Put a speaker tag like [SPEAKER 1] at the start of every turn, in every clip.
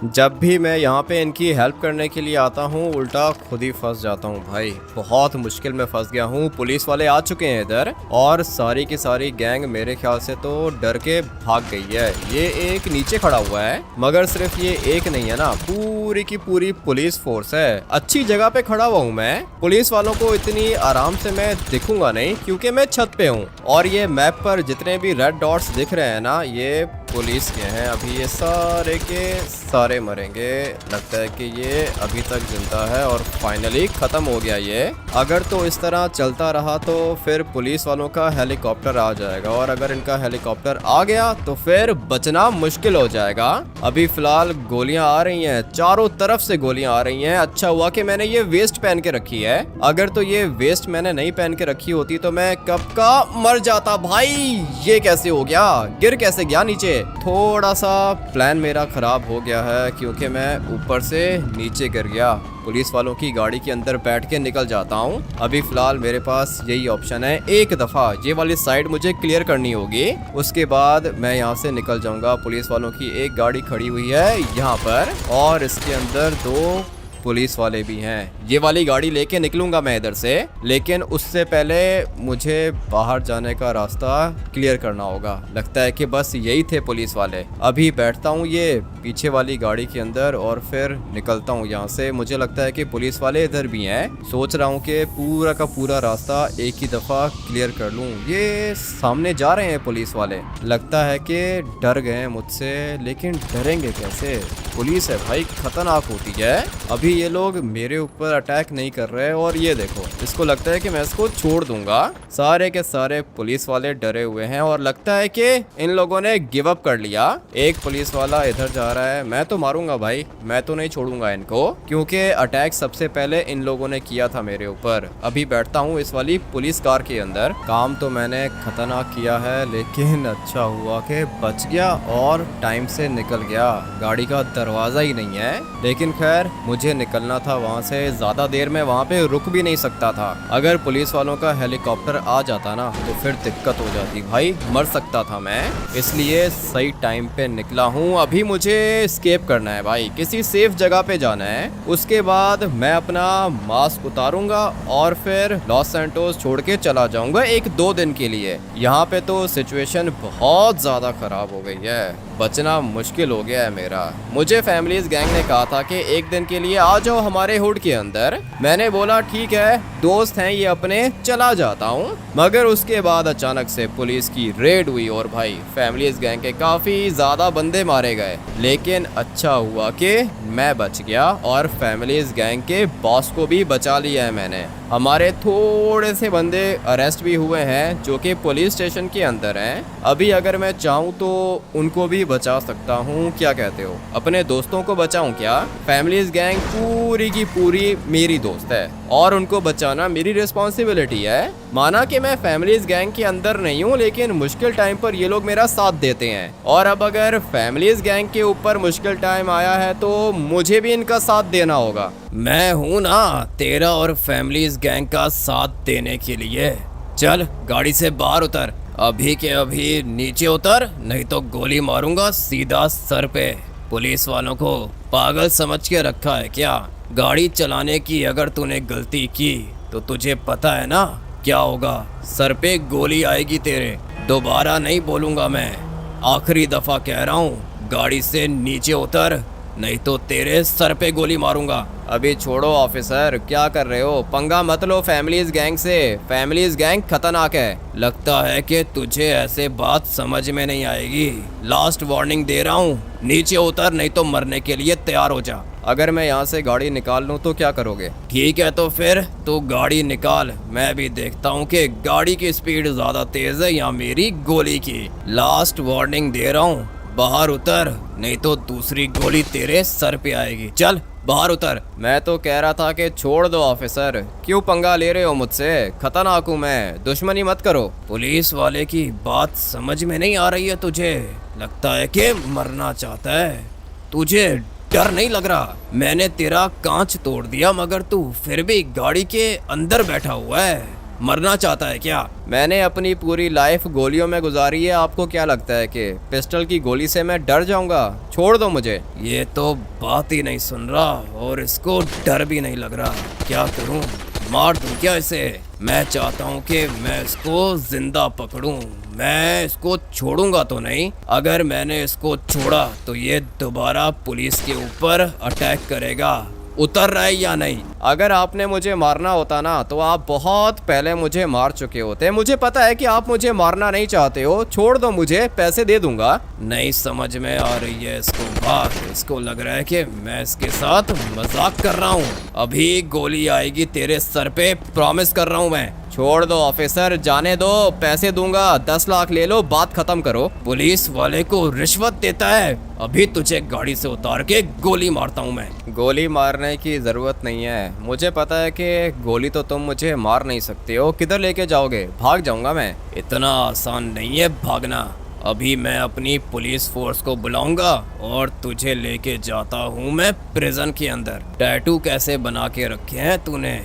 [SPEAKER 1] जब भी मैं यहाँ पे इनकी हेल्प करने के लिए आता हूँ उल्टा खुद ही फंस जाता हूँ भाई। बहुत मुश्किल में फंस गया हूँ। पुलिस वाले आ चुके हैं इधर और सारी की सारी गैंग मेरे ख्याल से तो डर के भाग गई है। ये एक नीचे खड़ा हुआ है, मगर सिर्फ ये एक नहीं है ना, पूरी की पूरी पुलिस फोर्स है। अच्छी जगह पे खड़ा हुआ हूँ मैं। पुलिस वालों को इतनी आराम से मैं दिखूंगा नहीं क्योंकि मैं छत पे हूँ। और ये मैप पर जितने भी रेड डॉट्स दिख रहे हैं ना, ये पुलिस के हैं। अभी ये सारे के सारे मरेंगे। लगता है कि ये अभी तक जिंदा है और फाइनली खत्म हो गया ये। अगर तो इस तरह चलता रहा तो फिर पुलिस वालों का हेलीकॉप्टर आ जाएगा, और अगर इनका हेलीकॉप्टर आ गया तो फिर बचना मुश्किल हो जाएगा। अभी फिलहाल गोलियां आ रही हैं, चारों तरफ से गोलियां आ रही हैं। अच्छा हुआ कि मैंने ये वेस्ट पहन के रखी है। अगर तो ये वेस्ट मैंने नहीं पहन के रखी होती तो मैं कब का मर जाता भाई। ये कैसे हो गया? गिर कैसे गया नीचे? थोड़ा सा प्लान मेरा खराब हो गया है क्योंकि मैं ऊपर से नीचे गिर गया। पुलिस वालों की गाड़ी के अंदर बैठ के निकल जाता हूँ। अभी फिलहाल मेरे पास यही ऑप्शन है, एक दफा ये वाली साइड मुझे क्लियर करनी होगी, उसके बाद मैं यहाँ से निकल जाऊंगा। पुलिस वालों की एक गाड़ी खड़ी हुई है यहाँ पर और इसके अंदर दो पुलिस वाले भी हैं। ये वाली गाड़ी लेके निकलूंगा मैं इधर से, लेकिन उससे पहले मुझे बाहर जाने का रास्ता क्लियर करना होगा। लगता है कि बस यही थे पुलिस वाले। अभी बैठता हूँ ये पीछे वाली गाड़ी के अंदर और फिर निकलता हूँ यहाँ से। मुझे लगता है कि पुलिस वाले इधर भी हैं। सोच रहा हूँ कि पूरा का पूरा रास्ता एक ही दफा क्लियर कर लूँ। ये सामने जा रहे हैं पुलिस वाले। लगता है कि डर गए हैं मुझसे, लेकिन डरेंगे कैसे? पुलिस है भाई, खतरनाक होती है। अभी ये लोग मेरे ऊपर अटैक नहीं कर रहे और ये देखो, इसको लगता है कि मैं इसको छोड़ दूंगा। सारे के सारे पुलिस वाले डरे हुए हैं और लगता है कि इन लोगों ने गिव अप कर लिया। एक पुलिस वाला इधर जा रहा है। मैं तो मारूंगा भाई, मैं तो नहीं छोड़ूंगा इनको, क्योंकि अटैक सबसे पहले इन लोगों ने किया था मेरे ऊपर। अभी बैठता हूँ इस वाली पुलिस कार के अंदर। काम तो मैंने खतरनाक किया है, लेकिन अच्छा हुआ कि बच गया और टाइम से निकल गया। गाड़ी का दरवाजा ही नहीं है, लेकिन खैर मुझे निकलना था वहाँ से। ज्यादा देर में वहाँ पे रुक भी नहीं सकता था। अगर पुलिस वालों का हेलीकॉप्टर आ जाता ना तो फिर दिक्कत हो जाती भाई, मर सकता था मैं। इसलिए सही टाइम पे निकला हूँ। अभी मुझे एस्केप करना है भाई, किसी सेफ जगह पे जाना है। उसके बाद मैं अपना मास्क उतारूंगा और फिर लॉस सैंटोस छोड़ के चला जाऊंगा 1-2 दिन के लिए। यहाँ पे तो सिचुएशन बहुत ज्यादा खराब हो गई है, बचना मुश्किल हो गया है मेरा। मुझे फैमिलीज गैंग ने कहा था कि एक दिन के लिए आ जाओ हमारे हुड के अंदर। मैंने बोला ठीक है, दोस्त हैं ये अपने, चला जाता हूँ। मगर उसके बाद अचानक से पुलिस की रेड हुई और भाई फैमिलीज गैंग के काफी ज्यादा बंदे मारे गए। लेकिन अच्छा हुआ कि मैं बच गया और फैमिलीज गैंग के बॉस को भी बचा लिया है मैंने। हमारे थोड़े से बंदे अरेस्ट भी हुए हैं जो कि पुलिस स्टेशन के अंदर हैं। अभी अगर मैं चाहूँ तो उनको भी बचा सकता हूँ। क्या कहते हो? अपने दोस्तों को बचाऊं क्या? फैमिलीज गैंग पूरी की पूरी मेरी दोस्त है और उनको बचाना मेरी रिस्पॉन्सिबिलिटी है। माना कि मैं फैमिलीज गैंग के अंदर नहीं हूँ, लेकिन मुश्किल टाइम पर ये लोग मेरा साथ देते हैं। और अब अगर फैमिलीज गैंग के ऊपर मुश्किल टाइम आया है तो मुझे भी इनका साथ देना होगा। मैं हूँ ना तेरा और फैमिलीज गैंग का साथ देने के लिए। चल गाड़ी से बाहर उतर, अभी के अभी नीचे उतर, नहीं तो गोली मारूंगा सीधा सर पे। पुलिस वालों को पागल समझ के रखा है क्या? गाड़ी चलाने की अगर तूने गलती की तो तुझे पता है ना क्या होगा? सर पे गोली आएगी तेरे। दोबारा नहीं बोलूंगा मैं, आखिरी दफा कह रहा हूँ, गाड़ी से नीचे उतर नहीं तो तेरे सर पे गोली मारूंगा। अभी छोड़ो ऑफिसर, क्या कर रहे हो? पंगा मत लो फैमिलीज गैंग से। फैमिलीज गैंग खतरनाक है। लगता है कि तुझे ऐसे बात समझ में नहीं आएगी। लास्ट वार्निंग दे रहा हूँ, नीचे उतर नहीं तो मरने के लिए तैयार हो जा। अगर मैं यहाँ से गाड़ी निकाल लूँ तो क्या करोगे? ठीक है तो फिर तू गाड़ी निकाल, मैं भी देखता हूँ कि गाड़ी की स्पीड ज्यादा तेज है या मेरी गोली की। लास्ट वार्निंग दे रहा हूँ, बाहर उतर नहीं तो दूसरी गोली तेरे सर पे आएगी। चल बाहर उतर। मैं तो कह रहा था कि छोड़ दो ऑफिसर, क्यों पंगा ले रहे हो मुझसे? खतरनाक हूँ मैं, दुश्मनी मत करो। पुलिस वाले की बात समझ में नहीं आ रही है तुझे? लगता है कि मरना चाहता है। तुझे डर नहीं लग रहा? मैंने तेरा कांच तोड़ दिया मगर तू फिर भी गाड़ी के अंदर बैठा हुआ है। मरना चाहता है क्या? मैंने अपनी पूरी लाइफ गोलियों में गुजारी है, आपको क्या लगता है कि पिस्टल की गोली से मैं डर जाऊंगा? छोड़ दो मुझे। ये तो बात ही नहीं सुन रहा और इसको डर भी नहीं लग रहा। क्या करूं, मार दूं क्या इसे? मैं चाहता हूं कि मैं इसको जिंदा पकड़ूं। मैं इसको छोड़ूंगा तो नहीं। अगर मैंने इसको छोड़ा तो ये दोबारा पुलिस के ऊपर अटैक करेगा। उतर रहा है या नहीं? अगर आपने मुझे मारना होता ना तो आप बहुत पहले मुझे मार चुके होते। मुझे पता है कि आप मुझे मारना नहीं चाहते हो। छोड़ दो मुझे, पैसे दे दूंगा। नहीं समझ में आ रही है इसको बात। इसको लग रहा है कि मैं इसके साथ मजाक कर रहा हूँ। अभी गोली आएगी तेरे सर पे, प्रॉमिस कर रहा हूँ मैं। छोड़ दो ऑफिसर, जाने दो, पैसे दूंगा, 10 लाख ले लो, बात खत्म करो। पुलिस वाले को रिश्वत देता है? अभी तुझे गाड़ी से उतार के गोली मारता हूँ मैं। गोली मारने की जरूरत नहीं है। मुझे पता है कि गोली तो तुम मुझे मार नहीं सकते हो। किधर लेके जाओगे? भाग जाऊंगा मैं। इतना आसान नहीं है भागना। अभी मैं अपनी पुलिस फोर्स को बुलाऊंगा और तुझे लेके जाता हूँ मैं प्रिजन के अंदर। टैटू कैसे बना के रखे हैं तूने?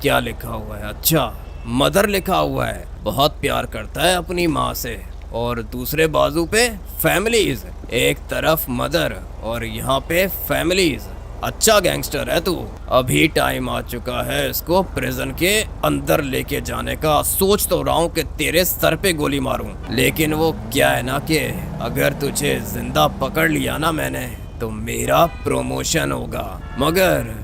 [SPEAKER 1] क्या लिखा हुआ है? अच्छा, मदर लिखा हुआ है। बहुत प्यार करता है अपनी माँ से। और दूसरे बाजू पे फैमिलीज। एक तरफ मदर और यहाँ पे फैमिलीज। अच्छा गैंगस्टर है तू। अभी टाइम आ चुका है इसको प्रिजन के अंदर लेके जाने का। सोच तो रहा हूँ कि तेरे सर पे गोली मारूं, लेकिन वो क्या है ना कि अगर तुझे जिंदा पकड़ लिया ना मैंने तो मेरा प्रमोशन होगा, मगर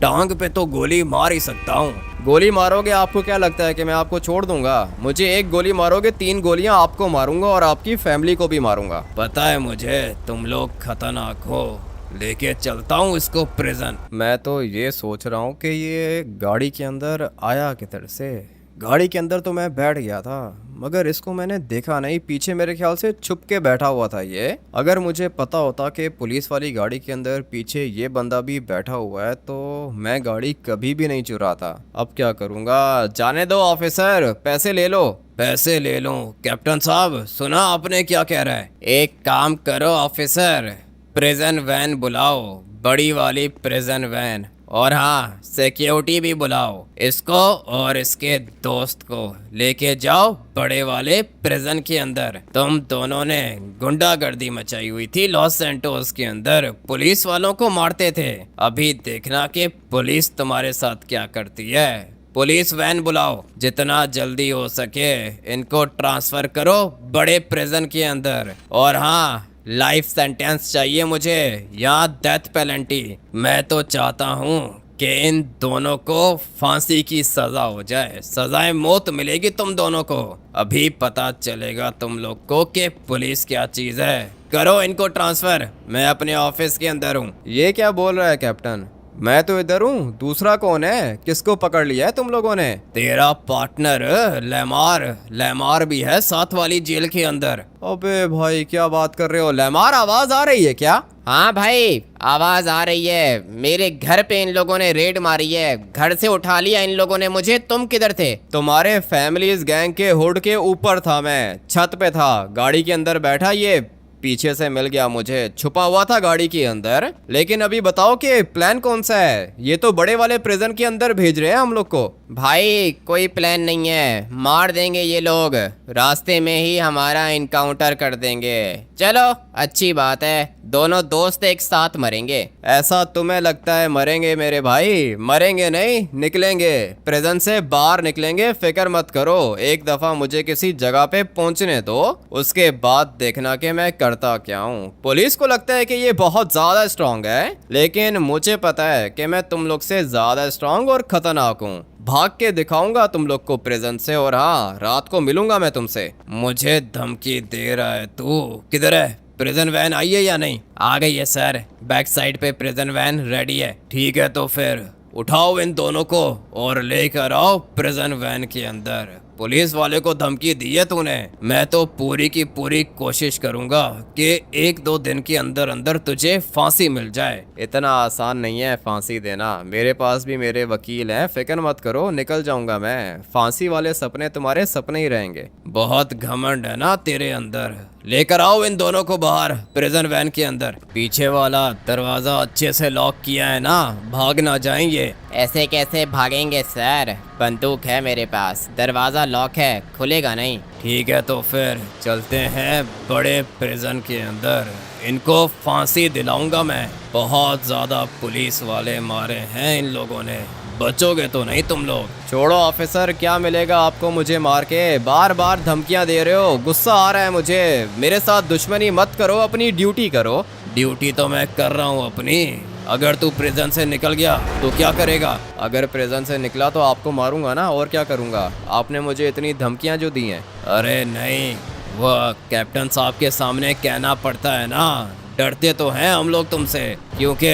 [SPEAKER 1] टांग पे तो गोली मार ही सकता हूँ। गोली मारोगे? आपको क्या लगता है कि मैं आपको छोड़ दूंगा? मुझे एक गोली मारोगे, 3 गोलियां आपको मारूंगा और आपकी फैमिली को भी मारूंगा। पता है मुझे तुम लोग खतरनाक हो। लेके चलता हूँ इसको प्रिजन। मैं तो ये सोच रहा हूँ कि ये गाड़ी के अंदर आया किधर से। गाड़ी के अंदर तो मैं बैठ गया था, मगर इसको मैंने देखा नहीं। पीछे मेरे ख्याल से छुप के बैठा हुआ था ये। अगर मुझे पता होता कि पुलिस वाली गाड़ी के अंदर पीछे ये बंदा भी बैठा हुआ है तो मैं गाड़ी कभी भी नहीं चुराता। अब क्या करूँगा? जाने दो ऑफिसर, पैसे ले लो। पैसे ले लो? कैप्टन साहब सुना आपने क्या कह रहा है? एक काम करो ऑफिसर, प्रिजन वैन बुलाओ, बड़ी वाली प्रिजन वैन। और हाँ, सिक्योरिटी भी बुलाओ। इसको और इसके दोस्त को लेके जाओ बड़े वाले प्रिजन के अंदर। तुम दोनों ने गुंडागर्दी मचाई हुई थी लॉस सैंटोस के अंदर, पुलिस वालों को मारते थे। अभी देखना कि पुलिस तुम्हारे साथ क्या करती है। पुलिस वैन बुलाओ, जितना जल्दी हो सके इनको ट्रांसफर करो बड़े प्रिजन के अंदर। और हाँ, लाइफ सेंटेंस चाहिए मुझे या डेथ पेनल्टी। मैं तो चाहता हूँ कि इन दोनों को फांसी की सजा हो जाए। सजाए मौत मिलेगी तुम दोनों को। अभी पता चलेगा तुम लोग को कि पुलिस क्या चीज है। करो इनको ट्रांसफर, मैं अपने ऑफिस के अंदर हूँ। ये क्या बोल रहा है कैप्टन? मैं तो इधर हूँ, दूसरा कौन है? किसको पकड़ लिया है तुम लोगों ने? तेरा पार्टनर लेमार भी है साथ वाली जेल के अंदर। अबे भाई क्या बात कर रहे हो? लेमार, आवाज आ रही है क्या?
[SPEAKER 2] हाँ भाई, आवाज आ रही है। मेरे घर पे इन लोगों ने रेड मारी है, घर से उठा लिया इन लोगों ने मुझे। तुम किधर थे?
[SPEAKER 1] तुम्हारे फैमिलीज गैंग के हुड के ऊपर था मैं, छत पे था, गाड़ी के अंदर बैठा। ये पीछे से मिल गया मुझे, छुपा हुआ था गाड़ी के अंदर। लेकिन अभी बताओ कि प्लान कौन सा है? ये तो बड़े वाले प्रिजन के अंदर भेज रहे हैं हम लोग को।
[SPEAKER 2] भाई कोई प्लान नहीं है, मार देंगे ये लोग, रास्ते में ही हमारा इनकाउंटर कर देंगे। चलो अच्छी बात है, दोनों दोस्त एक साथ मरेंगे।
[SPEAKER 1] ऐसा तुम्हें लगता है मरेंगे मेरे भाई? मरेंगे नहीं, निकलेंगे, प्रिजन से बाहर निकलेंगे। फिक्र मत करो, एक दफा मुझे किसी जगह पे पहुंचने दो, उसके बाद देखना कि मैं करता क्या हूँ। पुलिस को लगता है कि ये बहुत ज्यादा स्ट्रांग है, लेकिन मुझे पता है कि मैं तुम लोग से ज्यादा स्ट्रांग और खतरनाक हूँ। भाग के दिखाऊंगा तुम लोग को प्रिजन से, और हाँ, रात को मिलूंगा मैं तुमसे। मुझे धमकी दे रहा है तू? किधर है? प्रिजन वैन आई है या नहीं? आ गई है सर, बैक साइड पे प्रिजन वैन रेडी है। ठीक है तो फिर उठाओ इन दोनों को और लेकर आओ प्रिजन वैन के अंदर। पुलिस वाले को धमकी दी है तूने? मैं तो पूरी की पूरी कोशिश करूंगा कि 1-2 दिन के अंदर अंदर तुझे फांसी मिल जाए। इतना आसान नहीं है फांसी देना, मेरे पास भी मेरे वकील हैं, फिक्र मत करो, निकल जाऊंगा मैं। फांसी वाले सपने तुम्हारे सपने ही रहेंगे। बहुत घमंड है ना तेरे अंदर। लेकर आओ इन दोनों को बाहर प्रिजन वैन के अंदर। पीछे वाला दरवाजा अच्छे से लॉक किया है ना, भाग ना जाएंगे।
[SPEAKER 2] ऐसे कैसे भागेंगे सर, बंदूक है मेरे पास, दरवाज़ा लॉक है, खुलेगा नहीं।
[SPEAKER 1] ठीक है तो फिर चलते हैं बड़े प्रिजन के अंदर, इनको फांसी दिलाऊंगा मैं। बहुत ज़्यादा पुलिस वाले मारे हैं इन लोगों ने, बचोगे तो नहीं तुम लोग। छोड़ो ऑफिसर, क्या मिलेगा आपको मुझे मार के? बार बार धमकियां दे रहे हो, गुस्सा आ रहा है मुझे। मेरे साथ दुश्मनी मत करो, अपनी ड्यूटी करो। ड्यूटी तो मैं कर रहा हूँ अपनी। अगर तू प्रिजन से निकल गया तो क्या करेगा? अगर प्रिजन से निकला तो आपको मारूंगा ना, और क्या करूंगा? आपने मुझे इतनी धमकियां जो दी हैं। अरे नहीं, वह कैप्टन साहब के सामने कहना पड़ता है ना, डरते तो हैं हम लोग तुमसे, क्योंकि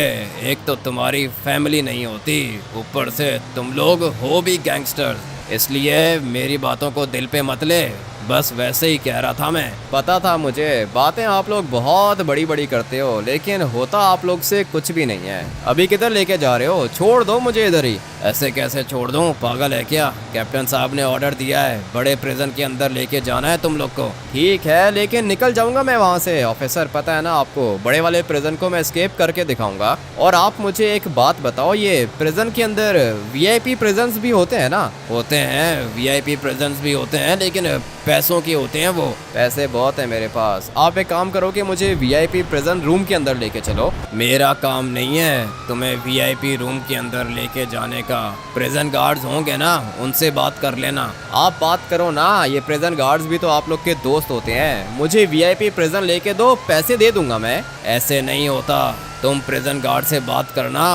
[SPEAKER 1] एक तो तुम्हारी फैमिली नहीं होती, ऊपर से तुम लोग हो भी गैंगस्टर्स। इसलिए मेरी बातों को दिल पे मत ले, बस वैसे ही कह रहा था मैं। पता था मुझे, बातें आप लोग बहुत बड़ी बड़ी करते हो, लेकिन होता आप लोग से कुछ भी नहीं है। अभी किधर लेके जा रहे हो? छोड़ दो मुझे इधर ही। ऐसे कैसे छोड़ दूं, पागल है क्या? कैप्टन साहब ने ऑर्डर दिया है, बड़े प्रिजन के अंदर लेके जाना है तुम लोग को। ठीक है, लेकिन निकल जाऊंगा मैं वहाँ से ऑफिसर, पता है ना आपको, बड़े वाले प्रिजन को मैं एस्केप करके दिखाऊंगा। और आप मुझे एक बात बताओ, ये प्रिजन के अंदर VIP प्रिजन्स भी होते हैं ना? होते हैं, VIP प्रिजन्स भी होते हैं, लेकिन पैसों की होते हैं वो। पैसे बहुत है मेरे पास। आप एक काम करो कि मुझे VIP प्रिजन रूम के अंदर लेके चलो। मेरा काम नहीं है तुम्हें VIP रूम के अंदर लेके जाने का। प्रिजन गार्ड्स होंगे ना, उनसे बात कर लेना। आप बात करो ना, ये प्रिजन गार्ड्स भी तो आप लोग के दोस्त होते हैं। मुझे VIP प्रिजन लेके दो, पैसे दे दूंगा मैं। ऐसे नहीं होता, तुम प्रिजन गार्ड से बात करना,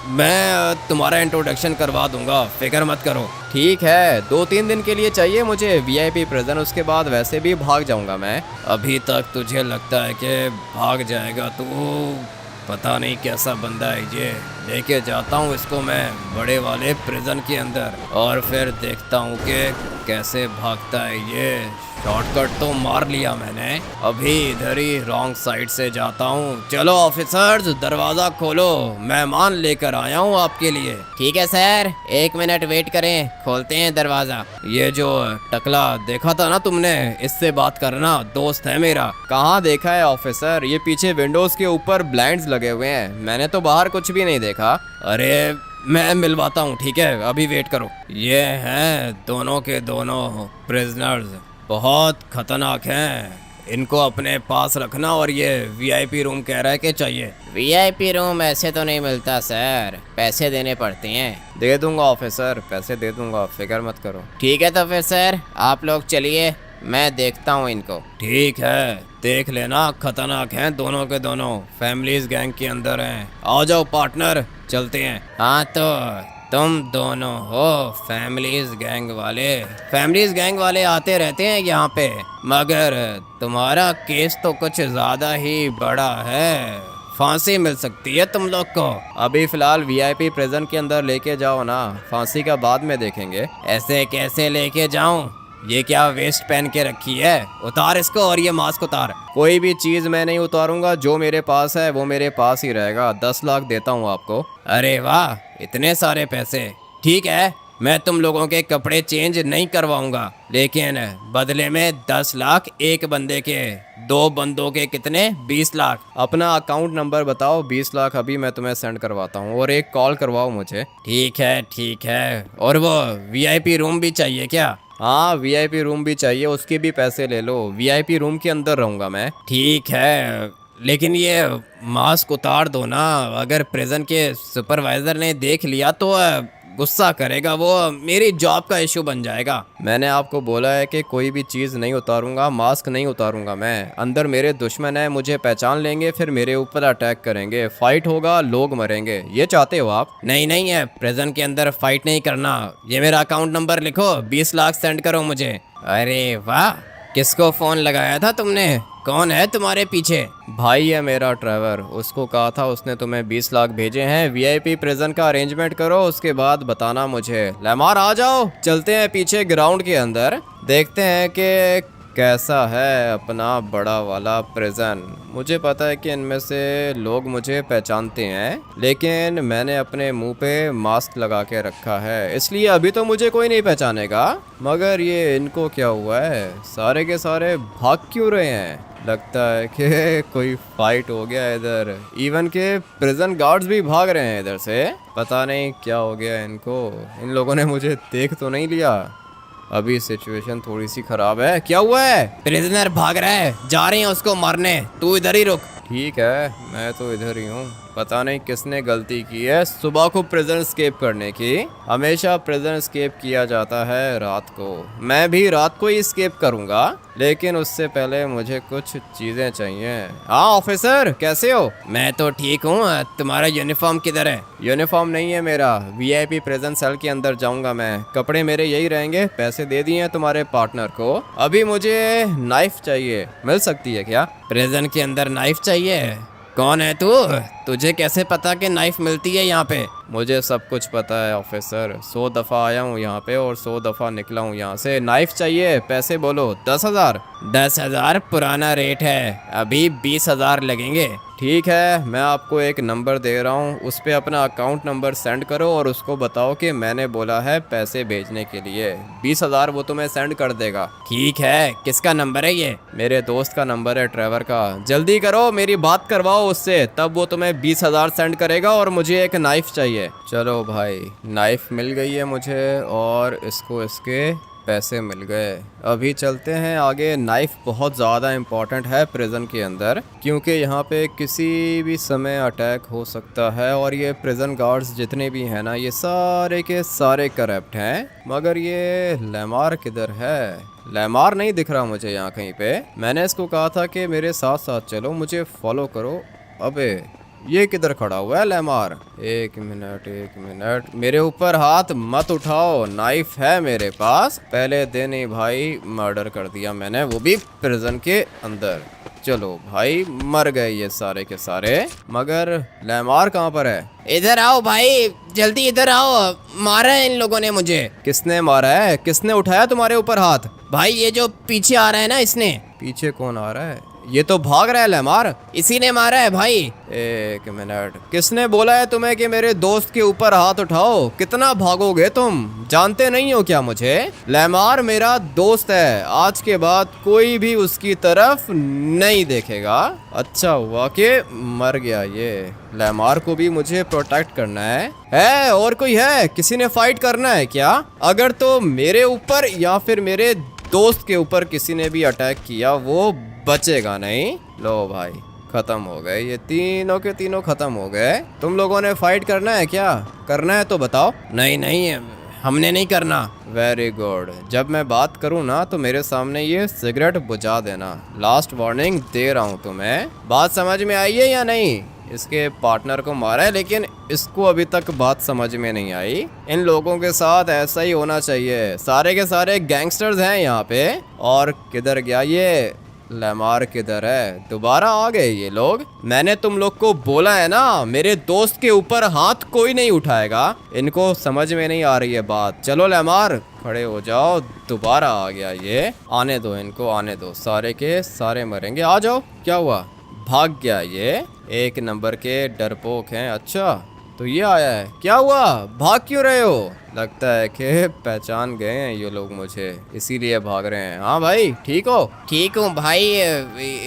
[SPEAKER 1] मैं तुम्हारा इंट्रोडक्शन करवा दूंगा, फिक्र मत करो। ठीक है, 2-3 दिन के लिए चाहिए मुझे VIP प्रिजन, उसके बाद वैसे भी भाग जाऊंगा मैं। अभी तक तुझे लगता है कि भाग जाएगा तू? पता नहीं कैसा बंदा है ये। लेके जाता हूँ इसको मैं बड़े वाले प्रिजन के अंदर, और फिर देखता हूँ कि कैसे भागता है ये। शॉर्टकट तो मार लिया मैंने, अभी इधर ही रॉन्ग साइड से जाता हूँ। चलो ऑफिसर्स, दरवाजा खोलो, मेहमान लेकर आया हूँ आपके लिए।
[SPEAKER 2] ठीक है सर, 1 मिनट वेट करें, खोलते हैं दरवाज़ा।
[SPEAKER 1] ये जो टकला देखा था ना तुमने, इससे बात करना, दोस्त है मेरा। कहाँ देखा है ऑफिसर? ये पीछे विंडोज के ऊपर ब्लाइंड्स लगे हुए हैं, मैंने तो बाहर कुछ भी नहीं देखा। अरे मैं मिलवाता हूँ, ठीक है, अभी वेट करो। ये हैं दोनों के दोनों प्रिजनर्स, बहुत खतरनाक हैं, इनको अपने पास रखना। और ये VIP रूम कह रहा है कि चाहिए।
[SPEAKER 2] VIP रूम ऐसे तो नहीं मिलता सर, पैसे देने पड़ते हैं।
[SPEAKER 1] दे दूंगा ऑफिसर, पैसे दे दूंगा, फिक्र मत करो।
[SPEAKER 2] ठीक है तो फिर सर आप लोग चलिए, मैं देखता हूँ इनको।
[SPEAKER 1] ठीक है, देख लेना, खतरनाक हैं दोनों के दोनों, फैमिलीज गैंग के अंदर हैं। आ जाओ पार्टनर, चलते हैं।
[SPEAKER 2] हाँ तो
[SPEAKER 1] तुम दोनों हो फैमिलीज गैंग वाले? फैमिलीज गैंग वाले आते रहते हैं यहाँ पे, मगर तुम्हारा केस तो कुछ ज्यादा ही बड़ा है, फांसी मिल सकती है तुम लोग को। अभी फिलहाल VIP प्रिजन के अंदर लेके जाओ ना, फांसी का बाद में देखेंगे। ऐसे कैसे लेके जाऊं? ये क्या वेस्ट पहन के रखी है? उतार इसको, और ये मास्क उतार। कोई भी चीज मैं नहीं उतारूंगा, जो मेरे पास है वो मेरे पास ही रहेगा। 10 लाख देता हूँ आपको। अरे वाह, इतने सारे पैसे। ठीक है, मैं तुम लोगों के कपड़े चेंज नहीं करवाऊंगा, लेकिन बदले में 10 लाख एक बंदे के, 2 बंदों के कितने? 20 लाख। अपना अकाउंट नंबर बताओ, 20 लाख अभी मैं तुम्हें सेंड करवाता हूँ, और एक कॉल करवाओ मुझे। ठीक है ठीक है। और वो VIP रूम भी चाहिए क्या? हाँ, VIP रूम भी चाहिए, उसके भी पैसे ले लो। VIP रूम के अंदर रहूंगा मैं। ठीक है, लेकिन ये मास्क उतार दो ना, अगर प्रिजन के सुपरवाइजर ने देख लिया तो गुस्सा करेगा, वो मेरी जॉब का इशू बन जाएगा। मैंने आपको बोला है कि कोई भी चीज़ नहीं उतारूंगा, मास्क नहीं उतारूंगा मैं। अंदर मेरे दुश्मन है, मुझे पहचान लेंगे, फिर मेरे ऊपर अटैक करेंगे, फाइट होगा, लोग मरेंगे। ये चाहते हो आप? नहीं नहीं है, प्रिजन के अंदर फाइट नहीं करना। ये मेरा अकाउंट नंबर लिखो, 20 लाख सेंड करो मुझे। अरे वाह, किसको फ़ोन लगाया था तुमने?
[SPEAKER 2] कौन है तुम्हारे पीछे?
[SPEAKER 1] भाई है मेरा ट्रेवर, उसको कहा था उसने तुम्हें 20 लाख भेजे हैं, वीआईपी प्रिजन का अरेंजमेंट करो, उसके बाद बताना मुझे। लेमार आ जाओ, चलते हैं पीछे ग्राउंड के अंदर, देखते हैं कि कैसा है अपना बड़ा वाला प्रिजन। मुझे पता है कि इनमें से लोग मुझे पहचानते हैं, लेकिन मैंने अपने मुंह पे मास्क लगा के रखा है, इसलिए अभी तो मुझे कोई नहीं पहचानेगा। मगर ये इनको क्या हुआ है, सारे के सारे भाग क्यों रहे हैं? लगता है कि कोई फाइट हो गया इधर, इवन के प्रिजन गार्ड्स भी भाग रहे हैं इधर से। पता नहीं क्या हो गया इनको, इन लोगों ने मुझे देख तो नहीं लिया। अभी सिचुएशन थोड़ी सी खराब है। क्या हुआ है?
[SPEAKER 2] प्रिजनर भाग रहा है, जा रहे हैं उसको मारने, तू इधर ही रुक।
[SPEAKER 1] ठीक है, मैं तो इधर ही हूँ। पता नहीं किसने गलती की है सुबह को प्रिजन स्केप करने की। हमेशा प्रिजन स्केप किया जाता है रात को, मैं भी रात को ही स्केप करूँगा, लेकिन उससे पहले मुझे कुछ चीज़ें चाहिए। हाँ ऑफिसर, कैसे हो?
[SPEAKER 2] मैं तो ठीक हूँ, तुम्हारा यूनिफॉर्म किधर है?
[SPEAKER 1] यूनिफॉर्म नहीं है मेरा, वीआईपी प्रिजन सेल के अंदर जाऊंगा मैं, कपड़े मेरे यही रहेंगे। पैसे दे दिए हैं तुम्हारे पार्टनर को, अभी मुझे नाइफ चाहिए, मिल सकती है क्या?
[SPEAKER 2] प्रिजन के अंदर नाइफ चाहिए? कौन है तू? तुझे कैसे पता कि नाइफ मिलती है यहाँ पे?
[SPEAKER 1] मुझे सब कुछ पता है ऑफिसर, 100 दफ़ा आया हूँ यहाँ पे और 100 दफ़ा निकला हूँ यहाँ से। नाइफ चाहिए, पैसे बोलो। 10,000?
[SPEAKER 2] 10,000 पुराना रेट है, अभी 20,000 लगेंगे।
[SPEAKER 1] ठीक है, मैं आपको एक नंबर दे रहा हूँ, उस पर अपना अकाउंट नंबर सेंड करो और उसको बताओ कि मैंने बोला है पैसे भेजने के लिए। 20,000 वो तुम्हें सेंड कर देगा।
[SPEAKER 2] ठीक है, किसका नंबर है ये?
[SPEAKER 1] मेरे दोस्त का नंबर है, ट्रेवर का। जल्दी करो, मेरी बात करवाओ उससे, तब वो तुम्हें 20,000 सेंड करेगा और मुझे एक नाइफ चाहिए। चलो भाई, नाइफ मिल गई है मुझे और इसको इसके पैसे मिल गए। अभी चलते हैं आगे। नाइफ बहुत ज़्यादा इम्पोर्टेंट है प्रिजन के अंदर, क्योंकि यहाँ पे किसी भी समय अटैक हो सकता है और ये प्रिजन गार्ड्स जितने भी हैं ना, ये सारे के सारे करप्ट हैं। मगर ये लेमार किधर है? लेमार नहीं दिख रहा मुझे यहाँ कहीं पे। मैंने इसको कहा था कि मेरे साथ साथ चलो, मुझे फॉलो करो। अबे ये किधर खड़ा हुआ है लेमार? एक मिनट, मेरे ऊपर हाथ मत उठाओ, नाइफ है मेरे पास। पहले दिन ही भाई मर्डर कर दिया मैंने, वो भी प्रिजन के अंदर। चलो भाई, मर गए ये सारे के सारे। मगर लेमार कहाँ पर है?
[SPEAKER 2] इधर आओ भाई, जल्दी इधर आओ, मारा है इन लोगों ने मुझे।
[SPEAKER 1] किसने मारा है? किसने उठाया तुम्हारे ऊपर हाथ?
[SPEAKER 2] भाई ये जो पीछे आ रहा है ना, इसने।
[SPEAKER 1] पीछे कौन आ रहा है? ये तो भाग रहा है लेमार।
[SPEAKER 2] इसी ने मारा है भाई।
[SPEAKER 1] एक मिनट, किसने बोला है तुम्हें कि मेरे दोस्त के ऊपर हाथ उठाओ? कितना भागोगे तुम? जानते नहीं हो क्या मुझे? लेमार मेरा दोस्त है, आज के बाद कोई भी उसकी तरफ नहीं देखेगा। अच्छा हुआ कि मर गया ये। लेमार को भी मुझे प्रोटेक्ट करना है। और कोई है? किसी ने फाइट करना है क्या? अगर तो मेरे ऊपर या फिर मेरे दोस्त के ऊपर किसी ने भी अटैक किया, वो बचेगा नहीं। लो भाई, खत्म हो गए ये तीनों के तीनों, खत्म हो गए। तुम लोगों ने फाइट करना है क्या? करना है तो बताओ।
[SPEAKER 2] नहीं नहीं, हमने नहीं करना।
[SPEAKER 1] वेरी गुड, जब मैं बात करूँ ना तो मेरे सामने ये सिगरेट बुझा देना। लास्ट वार्निंग दे रहा हूँ तुम्हें। बात समझ में आई है या नहीं? इसके पार्टनर को मारा है, लेकिन इसको अभी तक बात समझ में नहीं आई। इन लोगों के साथ ऐसा ही होना चाहिए, सारे के सारे गैंगस्टर्स हैं यहाँ पे। और किधर गया ये लेमार? किधर है? दोबारा आ गए ये लोग। मैंने तुम लोग को बोला है ना, मेरे दोस्त के ऊपर हाथ कोई नहीं उठाएगा। इनको समझ में नहीं आ रही है बात। चलो लेमार, खड़े हो जाओ। दोबारा आ गया ये। आने दो इनको, आने दो, सारे के सारे मरेंगे। आ जाओ। क्या हुआ? भाग गया ये। एक नंबर के डरपोक हैं। अच्छा, तो ये आया है। क्या हुआ? भाग क्यों रहे हो? लगता है कि पहचान गए हैं ये लोग मुझे, इसीलिए भाग रहे हैं। हाँ भाई, ठीक हो?
[SPEAKER 2] ठीक हूँ भाई,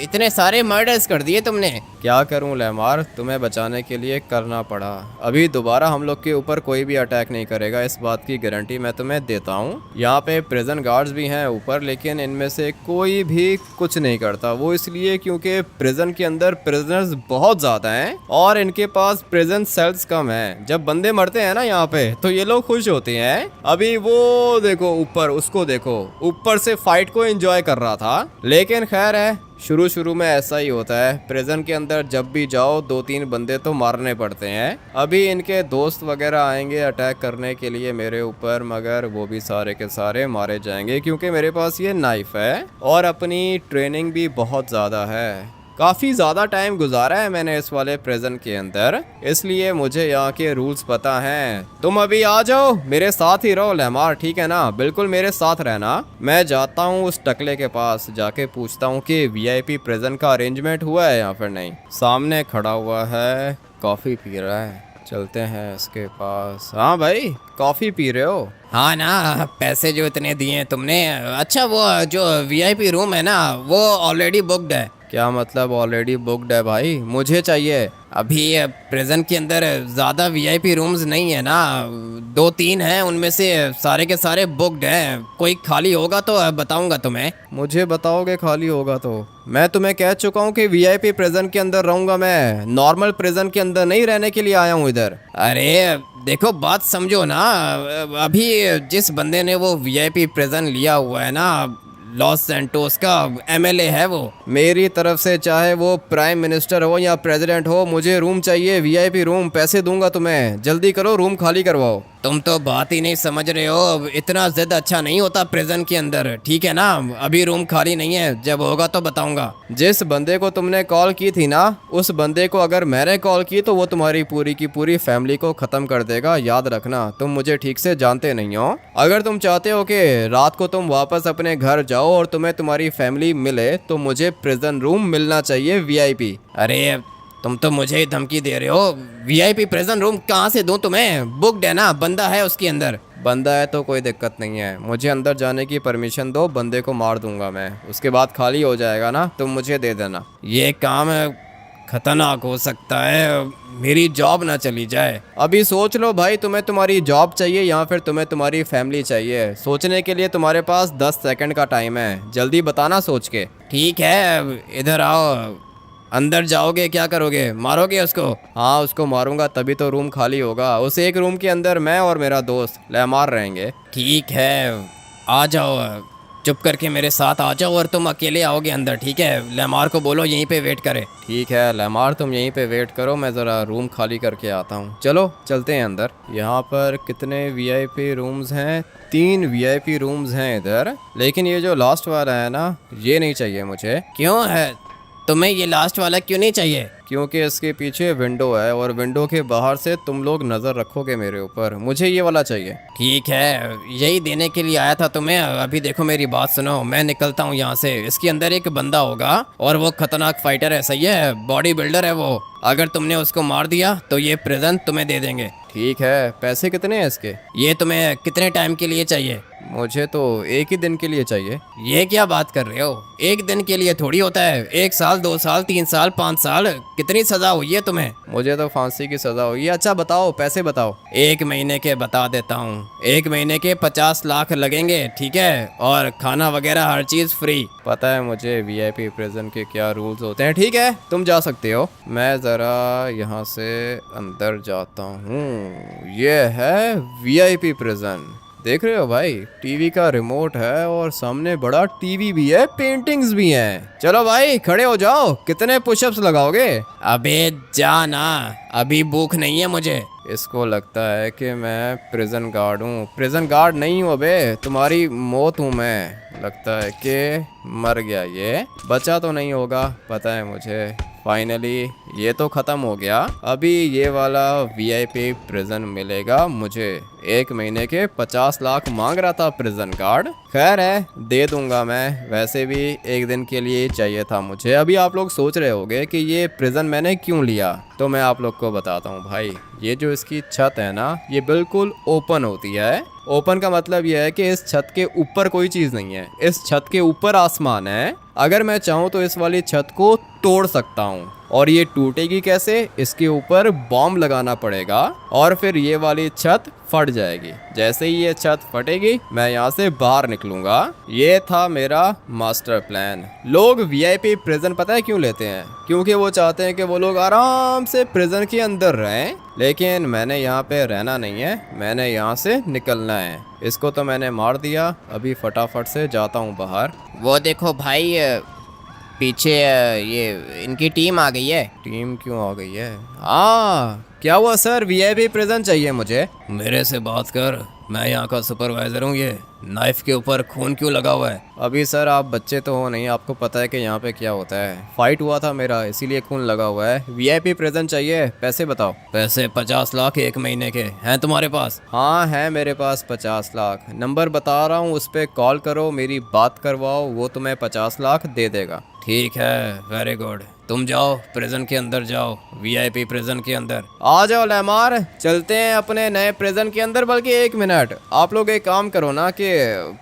[SPEAKER 2] इतने सारे मर्डर्स कर दिए तुमने।
[SPEAKER 1] क्या करूं लेमार, तुम्हें बचाने के लिए करना पड़ा। अभी दोबारा हम लोग के ऊपर कोई भी अटैक नहीं करेगा, इस बात की गारंटी मैं तुम्हें देता हूँ। यहाँ पे प्रिजन गार्ड्स भी हैं ऊपर, लेकिन इनमें से कोई भी कुछ नहीं करता। वो इसलिए क्योंकि प्रिजन के अंदर प्रिजनर्स बहुत ज़्यादा हैं और इनके पास प्रिजन सेल्स कम हैं। जब बंदे मरते हैं ना यहाँ पे, तो ये लोग खुश होते हैं। अभी वो देखो ऊपर, उसको देखो, ऊपर से फाइट को एंजॉय कर रहा था। लेकिन खैर है, शुरू शुरू में ऐसा ही होता है। प्रिजन के अंदर जब भी जाओ 2-3 बंदे तो मारने पड़ते हैं। अभी इनके दोस्त वगैरह आएंगे अटैक करने के लिए मेरे ऊपर, मगर वो भी सारे के सारे मारे जाएंगे क्योंकि मेरे पास ये नाइफ है और अपनी ट्रेनिंग भी बहुत ज़्यादा है। काफ़ी ज़्यादा टाइम गुजारा है मैंने इस वाले प्रिजन के अंदर, इसलिए मुझे यहाँ के रूल्स पता हैं। तुम अभी आ जाओ, मेरे साथ ही रहो लेमार, ठीक है ना? बिल्कुल मेरे साथ रहना। मैं जाता हूँ उस टकले के पास, जाके पूछता हूँ कि वीआईपी प्रिजन का अरेंजमेंट हुआ है या फिर नहीं। सामने खड़ा हुआ है, कॉफ़ी पी रहा है, चलते हैं इसके पास। हाँ भाई, कॉफ़ी पी रहे हो?
[SPEAKER 2] हाँ ना, पैसे जो इतने दिए हैं तुमने। अच्छा, वो जो वीआईपी रूम है ना, वो ऑलरेडी बुक्ड है।
[SPEAKER 1] क्या मतलब ऑलरेडी बुक्ड है भाई? मुझे चाहिए।
[SPEAKER 2] अभी प्रिजन के अंदर ज़्यादा वीआईपी रूम्स नहीं है ना, 2-3 हैं, उनमें से सारे के सारे बुक्ड हैं। कोई खाली होगा तो बताऊंगा तुम्हें।
[SPEAKER 1] मुझे बताओगे खाली होगा तो? मैं तुम्हें कह चुका हूँ कि वीआईपी प्रिजन के अंदर रहूंगा, मैं नॉर्मल प्रिजन के अंदर नहीं रहने के लिए आया हूँ इधर।
[SPEAKER 2] अरे देखो, बात समझो ना। अभी जिस बंदे ने वो वीआईपी प्रिजन लिया हुआ है ना, लॉस सैंटोस का एमएलए है वो।
[SPEAKER 1] मेरी तरफ से चाहे वो प्राइम मिनिस्टर हो या प्रेसिडेंट हो, मुझे रूम चाहिए, वीआईपी रूम। पैसे दूंगा तुम्हें, जल्दी करो, रूम खाली करवाओ।
[SPEAKER 2] तुम तो बात ही नहीं समझ रहे हो। इतना जिद अच्छा नहीं होता प्रिजन के अंदर, ठीक है ना? अभी रूम खाली नहीं है, जब होगा तो बताऊंगा।
[SPEAKER 1] जिस बंदे को तुमने कॉल की थी ना, उस बंदे को अगर मैंने कॉल की तो वो तुम्हारी पूरी की पूरी फैमिली को ख़त्म कर देगा। याद रखना, तुम मुझे ठीक से जानते नहीं हो। अगर तुम चाहते हो कि रात को तुम वापस अपने घर जाओ और तुम्हें तुम्हारी फैमिली मिले, तो मुझे प्रिजन रूम मिलना चाहिए वीआईपी।
[SPEAKER 2] अरे तुम तो मुझे ही धमकी दे रहे हो। वीआईपी प्रिजन रूम कहाँ से दूं तुम्हें? बुक्ड है ना, बंदा है उसके अंदर।
[SPEAKER 1] बंदा है तो कोई दिक्कत नहीं है, मुझे अंदर जाने की परमिशन दो, बंदे को मार दूंगा मैं, उसके बाद खाली हो जाएगा ना, तुम मुझे दे देना।
[SPEAKER 2] ये काम खतरनाक हो सकता है, मेरी जॉब ना चली जाए।
[SPEAKER 1] अभी सोच लो भाई, तुम्हें तुम्हारी जॉब चाहिए या फिर तुम्हें तुम्हारी फैमिली चाहिए? सोचने के लिए तुम्हारे पास 10 सेकंड का टाइम है, जल्दी बताना सोच के।
[SPEAKER 2] ठीक है, इधर आओ। अंदर जाओगे, क्या करोगे? मारोगे उसको?
[SPEAKER 1] हाँ, उसको मारूंगा, तभी तो रूम खाली होगा। उस एक रूम के अंदर मैं और मेरा दोस्त लेमार रहेंगे।
[SPEAKER 2] ठीक है, आ जाओ, चुप करके मेरे साथ आ जाओ और तुम अकेले आओगे अंदर, ठीक है? लेमार को बोलो यहीं पे वेट करे।
[SPEAKER 1] ठीक है लेमार, तुम यहीं पे वेट करो, मैं ज़रा रूम खाली करके आता हूँ। चलो चलते हैं अंदर। यहाँ पर कितने वीआईपी रूम्स हैं? 3 वीआईपी रूम्स हैं इधर, लेकिन ये जो लास्ट वाला है ना, ये नहीं चाहिए मुझे।
[SPEAKER 2] क्यों है? तुम्हें ये लास्ट वाला क्यों नहीं चाहिए?
[SPEAKER 1] क्योंकि इसके पीछे विंडो है और विंडो के बाहर से तुम लोग नज़र रखोगे मेरे ऊपर, मुझे ये वाला चाहिए।
[SPEAKER 2] ठीक है, यही देने के लिए आया था तुम्हें। अभी देखो मेरी बात सुनो, मैं निकलता हूँ यहाँ से। इसके अंदर एक बंदा होगा और वो खतरनाक फाइटर है, सही है, बॉडी बिल्डर है वो। अगर तुमने उसको मार दिया तो ये प्रिजन तुम्हें दे देंगे।
[SPEAKER 1] ठीक है, पैसे कितने हैं इसके?
[SPEAKER 2] ये तुम्हें कितने टाइम के लिए चाहिए?
[SPEAKER 1] मुझे तो 1 ही दिन के लिए चाहिए।
[SPEAKER 2] ये क्या बात कर रहे हो? 1 दिन के लिए थोड़ी होता है, 1 साल, 2 साल, 3 साल, 5 साल, कितनी सजा हुई है तुम्हें?
[SPEAKER 1] मुझे तो फांसी की सजा हुई है। अच्छा बताओ, पैसे बताओ।
[SPEAKER 2] 1 महीने के बता देता हूँ। 1 महीने के 50 लाख लगेंगे, ठीक है? और खाना वगैरह हर चीज़ फ्री।
[SPEAKER 1] पता है मुझे वीआईपी प्रिजन के क्या रूल्स होते हैं। ठीक है, तुम जा सकते हो, मैं ज़रा यहाँ से अंदर जाता हूँ। ये है वीआईपी प्रिजन, देख रहे हो भाई, टीवी का रिमोट है और सामने बड़ा टीवी भी है, पेंटिंग्स भी हैं। चलो भाई खड़े हो जाओ, कितने पुशअप्स लगाओगे?
[SPEAKER 2] अबे जा ना, अभी भूख नहीं है मुझे।
[SPEAKER 1] इसको लगता है कि मैं प्रिजन गार्ड हूँ। प्रिजन गार्ड नहीं हूँ अबे, तुम्हारी मौत हूँ मैं। लगता है कि मर गया, ये बचा तो नहीं होगा, पता है मुझे। फाइनली ये तो ख़त्म हो गया। अभी ये वाला वीआईपी प्रिजन मिलेगा मुझे। 1 महीने के 50 लाख मांग रहा था प्रिजन गार्ड। खैर है, दे दूंगा मैं, वैसे भी 1 दिन के लिए चाहिए था मुझे। अभी आप लोग सोच रहे होंगे कि ये प्रिजन मैंने क्यों लिया, तो मैं आप लोग को बताता हूँ भाई। ये जो इसकी छत है ना, ये बिल्कुल ओपन होती है। ओपन का मतलब यह है कि इस छत के ऊपर कोई चीज़ नहीं है, इस छत के ऊपर आसमान है। अगर मैं चाहूँ तो इस वाली छत को तोड़ सकता हूँ। और ये टूटेगी कैसे? इसके ऊपर बॉम्ब लगाना पड़ेगा और फिर ये वाली छत फट जाएगी। जैसे ही ये छत फटेगी मैं यहाँ से बाहर निकलूंगा। ये था मेरा मास्टर प्लान। लोग वीआईपी प्रिजन पता है क्यों लेते हैं? क्योंकि वो चाहते हैं कि वो लोग आराम से प्रिजन के अंदर रहें। लेकिन मैंने यहाँ पे रहना नहीं है, मैंने यहाँ से निकलना है। इसको तो मैंने मार दिया, अभी फटाफट से जाता हूँ बाहर।
[SPEAKER 2] वो देखो भाई, पीछे ये इनकी टीम आ गई है।
[SPEAKER 1] टीम क्यों आ गई है? क्या हुआ सर? वीआईपी प्रिजन चाहिए मुझे।
[SPEAKER 2] मेरे से बात कर, मैं यहाँ का सुपरवाइजर हूँ। ये नाइफ के ऊपर खून क्यों लगा हुआ है?
[SPEAKER 1] अभी सर आप बच्चे तो हो नहीं, आपको पता है कि यहाँ पे क्या होता है। फाइट हुआ था मेरा, इसीलिए खून लगा हुआ है। वीआईपी प्रिजन चाहिए, पैसे बताओ।
[SPEAKER 2] पैसे 50 लाख 1 महीने के हैं तुम्हारे पास?
[SPEAKER 1] हाँ है मेरे पास 50 लाख। नंबर बता रहा हूँ, उस पर कॉल करो, मेरी बात करवाओ, वो तुम्हें 50 लाख दे देगा।
[SPEAKER 2] ठीक है, वेरी गुड। तुम जाओ प्रिजन के अंदर, जाओ वीआईपी प्रिजन के अंदर।
[SPEAKER 1] आ जाओ लैमार, चलते हैं अपने नए प्रिजन के अंदर। बल्कि 1 मिनट, आप लोग एक काम करो ना कि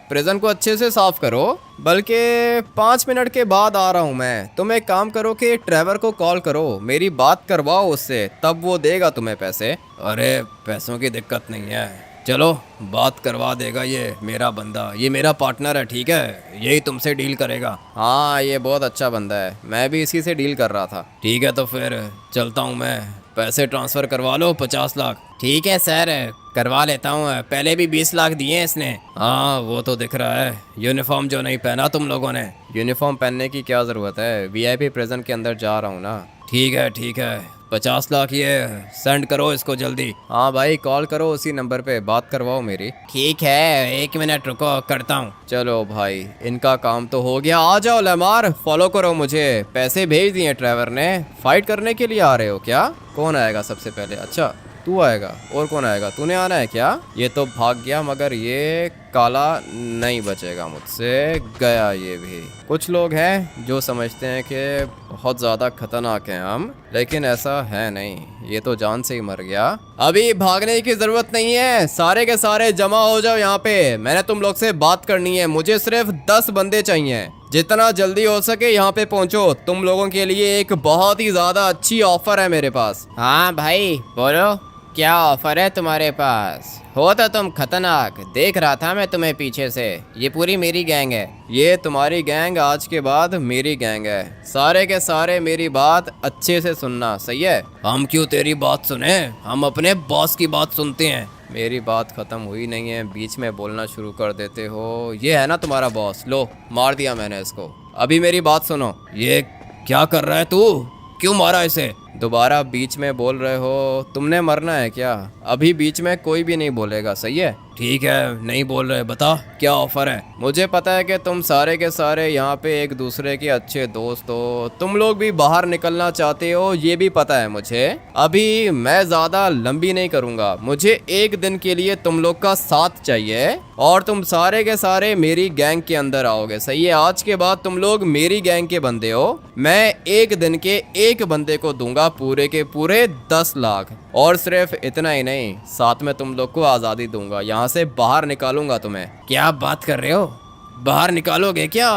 [SPEAKER 1] प्रिजन को अच्छे से साफ करो। बल्कि 5 मिनट के बाद आ रहा हूँ मैं। तुम एक काम करो कि ट्रेवर को कॉल करो, मेरी बात करवाओ उससे, तब वो देगा तुम्हें पैसे।
[SPEAKER 2] अरे पैसों की दिक्कत नहीं है, चलो बात करवा देगा ये मेरा बंदा। ये मेरा पार्टनर है, ठीक है, यही तुमसे डील करेगा।
[SPEAKER 1] हाँ ये बहुत अच्छा बंदा है, मैं भी इसी से डील कर रहा था।
[SPEAKER 2] ठीक है तो फिर चलता हूँ मैं, पैसे ट्रांसफ़र करवा लो 50 लाख। ठीक है सर, करवा लेता हूँ। पहले भी 20 लाख दिए हैं इसने। हाँ वो तो दिख रहा है। यूनिफॉर्म जो नहीं पहना तुम लोगों ने।
[SPEAKER 1] यूनिफॉर्म पहनने की क्या ज़रूरत है? वीआईपी प्रिजन के अंदर जा रहा हूँ ना।
[SPEAKER 2] ठीक है, 50 लाख ये सेंड करो इसको जल्दी।
[SPEAKER 1] हाँ भाई कॉल करो, उसी नंबर पे बात करवाओ मेरी।
[SPEAKER 2] ठीक है, 1 मिनट रुको, करता हूँ।
[SPEAKER 1] चलो भाई, इनका काम तो हो गया। आ जाओ लैमार, फॉलो करो मुझे। पैसे भेज दिए ट्रेवर ने। फाइट करने के लिए आ रहे हो क्या? कौन आएगा सबसे पहले? अच्छा तू आएगा, और कौन आएगा? तूने आना है क्या? ये तो भाग गया, मगर ये काला नहीं बचेगा मुझसे। गया ये भी। कुछ लोग हैं जो समझते हैं कि बहुत ज़्यादा खतरनाक हैं हम, लेकिन ऐसा है नहीं। ये तो जान से ही मर गया। अभी भागने की ज़रूरत नहीं है, सारे के सारे जमा हो जाओ यहाँ पे। मैंने तुम लोग से बात करनी है, मुझे सिर्फ 10 बंदे चाहिए। जितना जल्दी हो सके यहाँ पे पहुँचो। तुम लोगों के लिए एक बहुत ही ज़्यादा अच्छी ऑफर है मेरे पास।
[SPEAKER 2] हाँ भाई बोलो, क्या ऑफर है तुम्हारे पास? हो तो तुम खतरनाक, देख रहा था मैं तुम्हें पीछे से। ये पूरी मेरी गैंग है।
[SPEAKER 1] ये तुम्हारी गैंग आज के बाद मेरी गैंग है। सारे के सारे मेरी बात अच्छे से सुनना, सही है?
[SPEAKER 2] हम क्यों तेरी बात सुने, हम अपने बॉस की बात सुनते हैं।
[SPEAKER 1] मेरी बात खत्म हुई नहीं है, बीच में बोलना शुरू कर देते हो। ये है ना तुम्हारा बॉस? लो मार दिया मैंने इसको। अभी मेरी बात सुनो।
[SPEAKER 2] ये क्या कर रहा है तू? क्यों मारा इसे?
[SPEAKER 1] दोबारा बीच में बोल रहे हो, तुमने मरना है क्या? अभी बीच में कोई भी नहीं बोलेगा, सही है?
[SPEAKER 2] ठीक है, नहीं बोल रहे, बता क्या ऑफर है।
[SPEAKER 1] मुझे पता है कि तुम सारे के सारे यहाँ पे एक दूसरे के अच्छे दोस्त हो। तुम लोग भी बाहर निकलना चाहते हो, ये भी पता है मुझे। अभी मैं ज़्यादा लंबी नहीं करूँगा, मुझे 1 दिन के लिए तुम लोग का साथ चाहिए और तुम सारे के सारे मेरी गैंग के अंदर आओगे, सही है? आज के बाद तुम लोग मेरी गैंग के बंदे हो। मैं 1 दिन के एक बंदे को दूंगा पूरे के पूरे 10 लाख। और सिर्फ इतना ही नहीं, साथ में तुम लोग को आज़ादी दूंगा, यहाँ से बाहर निकालूंगा तुम्हें।
[SPEAKER 2] क्या बात कर रहे हो? बाहर निकालोगे क्या?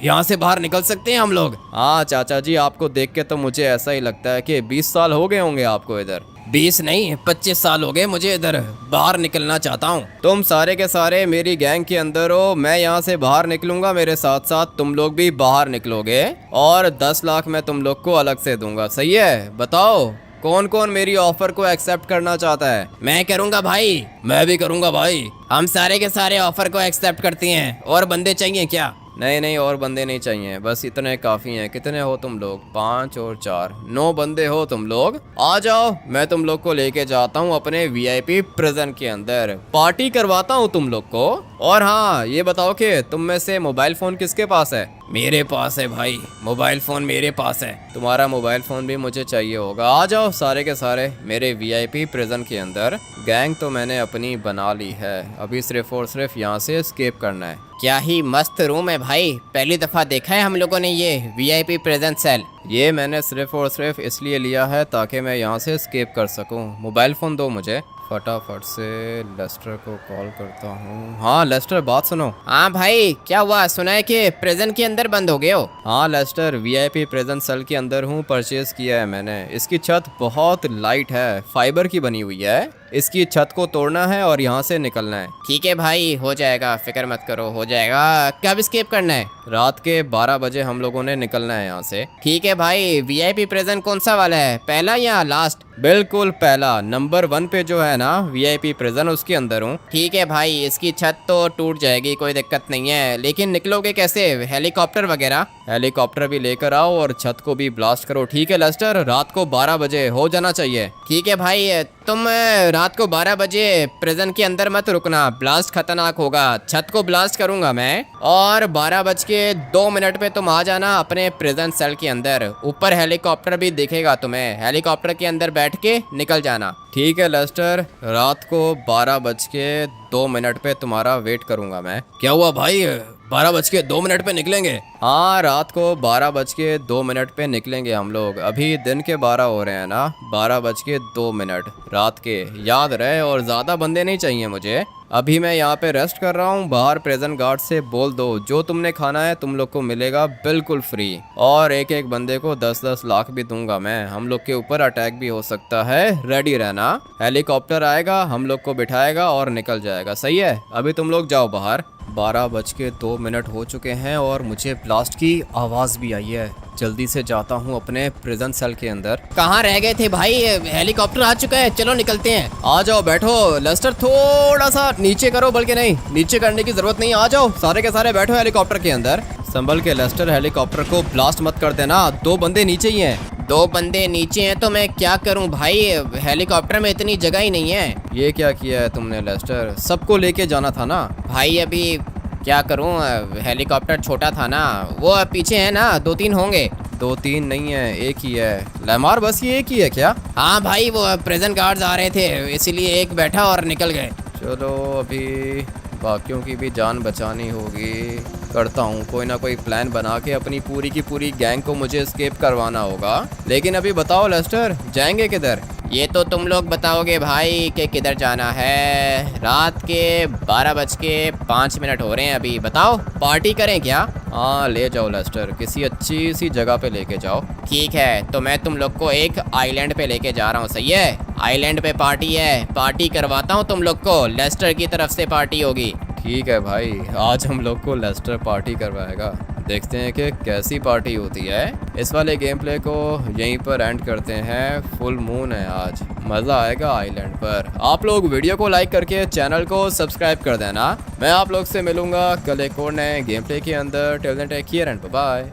[SPEAKER 2] यहाँ से बाहर निकल सकते हैं हम लोग?
[SPEAKER 1] हाँ चाचा जी, आपको देख के तो मुझे ऐसा ही लगता है कि 20 साल हो गए होंगे आपको इधर।
[SPEAKER 2] 20 नहीं 25 साल हो गए मुझे इधर। बाहर निकलना चाहता हूँ।
[SPEAKER 1] तुम सारे के सारे मेरी गैंग के अंदर हो, मैं यहाँ से बाहर निकलूंगा, मेरे साथ साथ तुम लोग भी बाहर निकलोगे और 10 लाख मैं तुम लोग को अलग से दूंगा, सही है? बताओ कौन कौन मेरी ऑफर को एक्सेप्ट करना चाहता है?
[SPEAKER 2] मैं करूँगा भाई। मैं भी करूँगा भाई। हम सारे के सारे ऑफर को एक्सेप्ट करते हैं। और बंदे चाहिए क्या?
[SPEAKER 1] नहीं नहीं, और बंदे नहीं चाहिए, बस इतने काफ़ी हैं। कितने हो तुम लोग? 5 और 4 9 बंदे हो तुम लोग। आ जाओ, मैं तुम लोग को लेके जाता हूँ अपने वीआईपी प्रिजन के अंदर। पार्टी करवाता हूँ तुम लोग को। और हाँ ये बताओ कि तुम में से मोबाइल फ़ोन किसके पास है?
[SPEAKER 2] मेरे पास है भाई, मोबाइल फ़ोन मेरे पास है।
[SPEAKER 1] तुम्हारा मोबाइल फ़ोन भी मुझे चाहिए होगा। आ जाओ सारे के सारे मेरे वीआईपी प्रिजन के अंदर। गैंग तो मैंने अपनी बना ली है, अभी सिर्फ और सिर्फ यहाँ से एस्केप करना है।
[SPEAKER 2] क्या ही मस्त रूम है भाई, पहली दफ़ा देखा है हम लोगों ने ये वीआईपी प्रेजेंट सेल।
[SPEAKER 1] ये मैंने सिर्फ और सिर्फ इसलिए लिया है ताकि मैं यहाँ से एस्केप कर सकूँ। मोबाइल फ़ोन दो मुझे। फटाफट से लेस्टर को कॉल करता हूँ। हाँ लेस्टर, बात सुनो।
[SPEAKER 2] हाँ भाई, क्या हुआ? सुना है कि प्रिजन के अंदर बंद हो गए हो।
[SPEAKER 1] हाँ लेस्टर, वीआईपी प्रिजन सेल के अंदर हूँ। परचेज किया है मैंने। इसकी छत बहुत लाइट है, फाइबर की बनी हुई है। इसकी छत को तोड़ना है और यहाँ से निकलना है।
[SPEAKER 2] ठीक है भाई, हो जाएगा, फिक्र मत करो, हो जाएगा। कब एस्केप करना है?
[SPEAKER 1] रात के 12 बजे हम लोगों ने निकलना है यहाँ से।
[SPEAKER 2] ठीक है भाई। वीआईपी प्रिजन कौन सा वाला है, पहला या लास्ट?
[SPEAKER 1] बिल्कुल पहला, नंबर 1 पे जो है ना वीआईपी प्रिजन, उसके अंदर हूँ।
[SPEAKER 2] ठीक है भाई, इसकी छत तो टूट जाएगी, कोई दिक्कत नहीं है, लेकिन निकलोगे कैसे? हेलीकॉप्टर वगैरह?
[SPEAKER 1] हेलीकॉप्टर भी लेकर आओ और छत को भी ब्लास्ट करो। ठीक है लेस्टर, रात को 12 बजे हो जाना चाहिए।
[SPEAKER 2] ठीक है भाई, तुम रात को 12 बजे प्रिजन के अंदर मत रुकना, ब्लास्ट खतरनाक होगा। छत को ब्लास्ट करूंगा मैं और 12:02 पे तुम आ जाना अपने प्रिजन सेल के अंदर। ऊपर हेलीकॉप्टर भी दिखेगा तुम्हें, हेलीकॉप्टर के अंदर बैठ के निकल जाना।
[SPEAKER 1] ठीक है लेस्टर, रात को 12:02 पे तुम्हारा वेट करूंगा मैं।
[SPEAKER 2] क्या हुआ भाई, 12:02 पे निकलेंगे?
[SPEAKER 1] हाँ, रात को 12:02 पे निकलेंगे हम लोग। अभी दिन के 12 हो रहे हैं ना, 12:02 रात के, याद रहे। और ज़्यादा बंदे नहीं चाहिए मुझे। अभी मैं यहाँ पे रेस्ट कर रहा हूँ। बाहर प्रेजेंट गार्ड से बोल दो जो तुमने खाना है तुम लोग को मिलेगा बिल्कुल फ्री। और एक एक बंदे को 10-10 लाख भी दूंगा मैं। हम लोग के ऊपर अटैक भी हो सकता है, रेडी रहना। हेलीकॉप्टर आएगा, हम लोग को बिठाएगा और निकल जाएगा। सही है, अभी तुम लोग जाओ बाहर। 12:02 हो चुके हैं और मुझे ब्लास्ट की आवाज़ भी आई है। जल्दी से जाता हूँ अपने प्रिजन सेल के अंदर।
[SPEAKER 2] कहाँ रह गए थे भाई? हेलीकॉप्टर आ चुका है, चलो निकलते हैं।
[SPEAKER 1] आ जाओ, बैठो। लेस्टर थोड़ा सा नीचे करो, बल्कि नहीं, नीचे करने की जरूरत नहीं। आ जाओ सारे के सारे, बैठो हेलीकॉप्टर के अंदर। संभल के लेस्टर, हेलीकॉप्टर को ब्लास्ट मत कर देना। 2 बंदे नीचे ही हैं।
[SPEAKER 2] 2 बंदे नीचे हैं तो मैं क्या करूं भाई, हेलीकॉप्टर में इतनी जगह ही नहीं है।
[SPEAKER 1] ये क्या किया है तुमने लेस्टर? सबको लेके जाना था ना
[SPEAKER 2] भाई। अभी क्या करूं, हेलीकॉप्टर छोटा था ना, वो पीछे है ना, 2-3 होंगे।
[SPEAKER 1] 2-3 नहीं है, एक ही है। लेमार, बस ये एक ही है क्या?
[SPEAKER 2] हाँ भाई, वो प्रेजेंट गार्ड्स आ रहे थे, इसीलिए एक बैठा और निकल गए।
[SPEAKER 1] चलो अभी बाकियों की भी जान बचानी होगी। करता हूँ कोई ना कोई प्लान बना के अपनी पूरी की पूरी गैंग को मुझे एस्केप करवाना होगा। लेकिन अभी बताओ लेस्टर, जाएंगे किधर?
[SPEAKER 2] ये तो तुम लोग बताओगे भाई कि किधर जाना है। रात के 12:05 हो रहे हैं अभी, बताओ पार्टी करें क्या?
[SPEAKER 1] हाँ ले जाओ लेस्टर, किसी अच्छी सी जगह पे लेके जाओ।
[SPEAKER 2] ठीक है, तो मैं तुम लोग को एक आइलैंड पे लेके जा रहा हूँ, सही है? आइलैंड पे पार्टी है, पार्टी करवाता हूँ तुम लोग को, लेस्टर की तरफ से पार्टी होगी।
[SPEAKER 1] ठीक है भाई, आज हम लोग को लेस्टर पार्टी करवाएगा। देखते हैं कि कैसी पार्टी होती है। इस वाले गेम प्ले को यहीं पर एंड करते हैं। फुल मून है आज, मज़ा आएगा आइलैंड पर। आप लोग वीडियो को लाइक करके चैनल को सब्सक्राइब कर देना। मैं आप लोग से मिलूंगा कल एक और नए गेम प्ले के अंदर। Till then take care and bye.